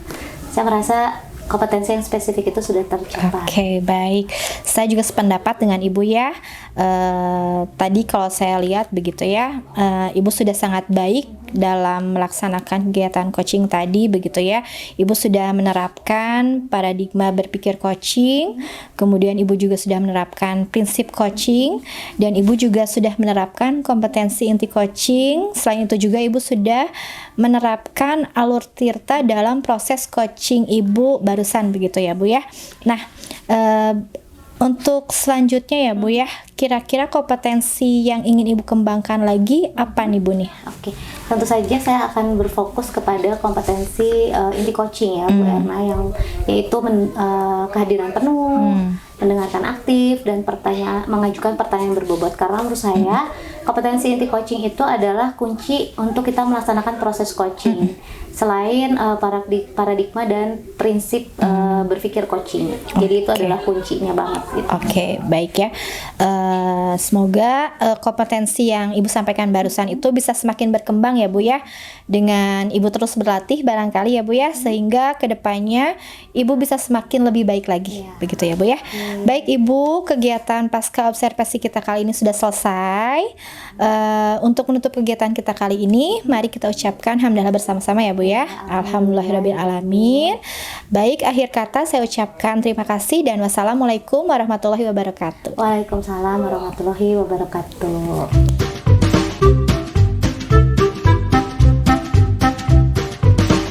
saya merasa kompetensi yang spesifik itu sudah tercapai. Oke, baik. Saya juga sependapat dengan Ibu ya. Tadi kalau saya lihat begitu ya, Ibu sudah sangat baik dalam melaksanakan kegiatan coaching tadi begitu ya. Ibu sudah menerapkan paradigma berpikir coaching, kemudian Ibu juga sudah menerapkan prinsip coaching, dan Ibu juga sudah menerapkan kompetensi inti coaching. Selain itu juga Ibu sudah menerapkan alur tirta dalam proses coaching Ibu barusan begitu ya Bu ya. Nah, untuk selanjutnya ya Bu ya, kira-kira kompetensi yang ingin Ibu kembangkan lagi apa nih Bu nih? Oke, tentu saja saya akan berfokus kepada kompetensi inti coaching ya Bu Erna, yang yaitu kehadiran penuh, mendengarkan aktif, dan mengajukan pertanyaan berbobot. Karena menurut saya kompetensi inti coaching itu adalah kunci untuk kita melaksanakan proses coaching. Selain paradigma dan prinsip berpikir coaching, jadi itu adalah kuncinya banget. Gitu. Oke, baik ya. Semoga kompetensi yang Ibu sampaikan barusan itu bisa semakin berkembang ya Bu ya, dengan Ibu terus berlatih barangkali ya Bu ya, sehingga kedepannya Ibu bisa semakin lebih baik lagi, begitu ya Bu ya. Baik Ibu, kegiatan pasca observasi kita kali ini sudah selesai. Untuk menutup kegiatan kita kali ini, mari kita ucapkan hamdalah bersama-sama ya Bu ya. Alhamdulillahirrabbilalamin. Baik, akhir kata saya ucapkan terima kasih dan wassalamualaikum warahmatullahi wabarakatuh. Waalaikumsalam warahmatullahi wabarakatuh.